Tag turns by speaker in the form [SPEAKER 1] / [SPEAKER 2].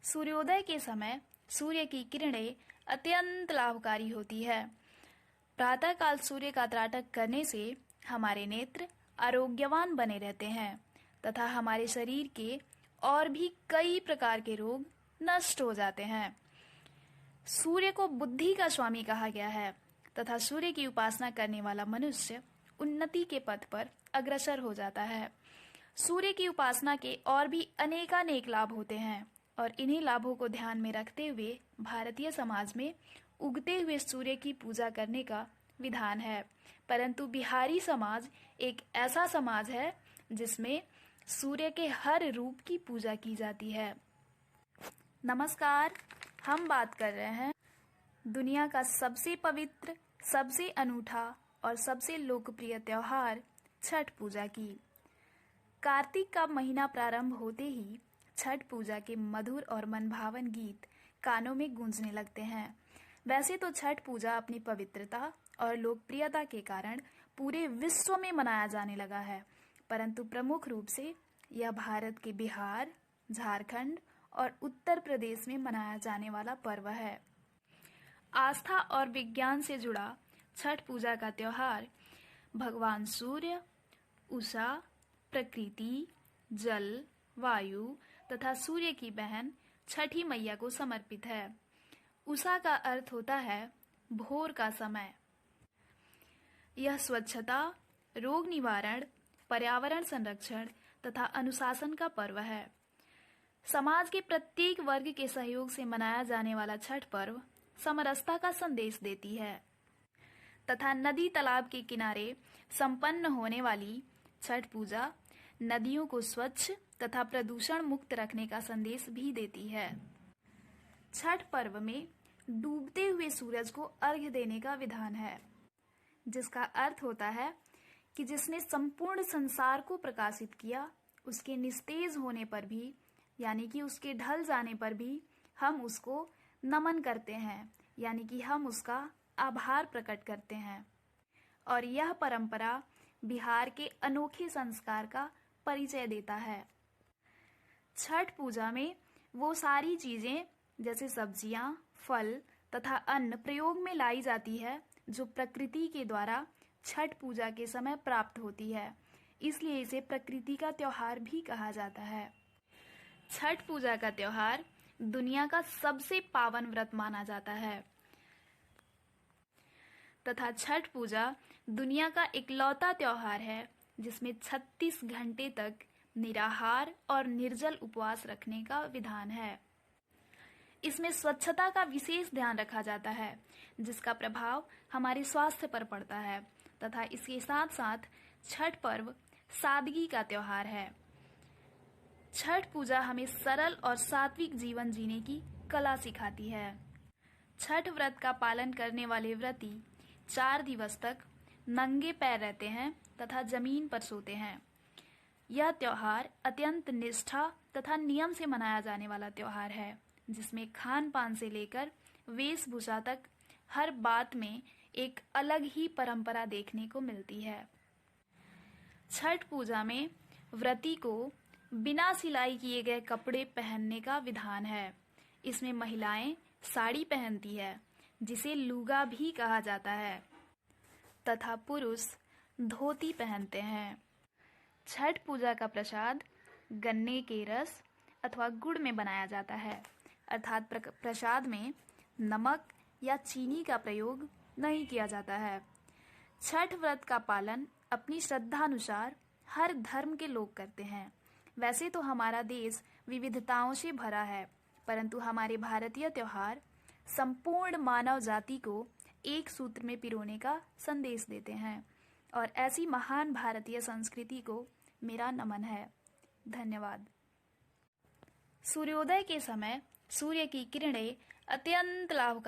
[SPEAKER 1] सूर्योदय के समय सूर्य की किरणें अत्यंत लाभकारी होती है। प्रातःकाल सूर्य का त्राटक करने से हमारे नेत्र आरोग्यवान बने रहते हैं तथा हमारे शरीर के और भी कई प्रकार के रोग नष्ट हो जाते हैं। सूर्य को बुद्धि का स्वामी कहा गया है तथा सूर्य की उपासना करने वाला मनुष्य उन्नति के पथ पर अग्रसर हो जाता है। सूर्य की उपासना के और भी अनेकानेक लाभ होते हैं और इन्हीं लाभों को ध्यान में रखते हुए भारतीय समाज में उगते हुए सूर्य की पूजा करने का विधान है। परंतु बिहारी समाज एक ऐसा समाज है जिसमें सूर्य के हर रूप की पूजा की जाती है। नमस्कार, हम बात कर रहे हैं दुनिया का सबसे पवित्र, सबसे अनूठा और सबसे लोकप्रिय त्योहार छठ पूजा की। कार्तिक का महीना प्रारंभ होते ही छठ पूजा के मधुर और मनभावन गीत कानों में गूंजने लगते हैं। वैसे तो छठ पूजा अपनी पवित्रता और लोकप्रियता के कारण पूरे विश्व में मनाया जाने लगा है, परंतु प्रमुख रूप से यह भारत के बिहार, झारखंड और उत्तर प्रदेश में मनाया जाने वाला पर्व है। आस्था और विज्ञान से जुड़ा छठ पूजा का त्योहार भगवान सूर्य, उषा, प्रकृति, जल, वायु तथा सूर्य की बहन छठी मैया को समर्पित है। उषा का अर्थ होता है भोर का समय। यह स्वच्छता, रोग निवारण, पर्यावरण संरक्षण तथा अनुशासन का पर्व है। समाज के प्रत्येक वर्ग के सहयोग से मनाया जाने वाला छठ पर्व समरसता का संदेश देती है तथा नदी तालाब के किनारे संपन्न होने वाली छठ पूजा नदियों को स्वच्छ तथा प्रदूषण मुक्त रखने का संदेश भी देती है। छठ पर्व में डूबते हुए सूरज को अर्घ्य देने का विधान है, जिसका अर्थ होता है कि जिसने संपूर्ण संसार को प्रकाशित किया, उसके निस्तेज होने पर भी यानी कि उसके ढल जाने पर भी हम उसको नमन करते हैं, यानी कि हम उसका आभार प्रकट करते हैं। और यह परंपरा बिहार के अनोखे संस्कार का परिचय देता है। छठ पूजा में वो सारी चीजें जैसे सब्जियां, फल तथा अन्न प्रयोग में लाई जाती है जो प्रकृति के द्वारा छठ पूजा के समय प्राप्त होती है, इसलिए इसे प्रकृति का त्योहार भी कहा जाता है। छठ पूजा का त्योहार दुनिया का सबसे पावन व्रत माना जाता है तथा छठ पूजा दुनिया का इकलौता त्योहार है जिसमें 36 घंटे तक निराहार और निर्जल उपवास रखने का विधान है। इसमें स्वच्छता का विशेष ध्यान रखा जाता है, जिसका प्रभाव हमारे स्वास्थ्य पर पड़ता है तथा इसके साथ साथ छठ पर्व सादगी का त्योहार है। छठ पूजा हमें सरल और सात्विक जीवन जीने की कला सिखाती है। छठ व्रत का पालन करने वाले व्रती 4 दिवस तक नंगे पैर रहते हैं तथा जमीन पर सोते हैं। यह त्योहार अत्यंत निष्ठा तथा नियम से मनाया जाने वाला त्योहार है, जिसमें खान पान से लेकर वेशभूषा तक हर बात में एक अलग ही परंपरा देखने को मिलती है। छठ पूजा में व्रती को बिना सिलाई किए गए कपड़े पहनने का विधान है। इसमें महिलाएं साड़ी पहनती है, जिसे लूगा भी कहा जाता है, तथा पुरुष धोती पहनते हैं। छठ पूजा का प्रसाद गन्ने के रस अथवा गुड़ में बनाया जाता है, अर्थात प्रसाद में नमक या चीनी का प्रयोग नहीं किया जाता है। छठ व्रत का पालन अपनी श्रद्धानुसार हर धर्म के लोग करते हैं। वैसे तो हमारा देश विविधताओं से भरा है, परंतु हमारे भारतीय त्योहार संपूर्ण मानव जाति को एक सूत्र में पिरोने का संदेश देते हैं और ऐसी महान भारतीय संस्कृति को मेरा नमन है। धन्यवाद। सूर्योदय के समय सूर्य की किरणें अत्यंत लाभकारी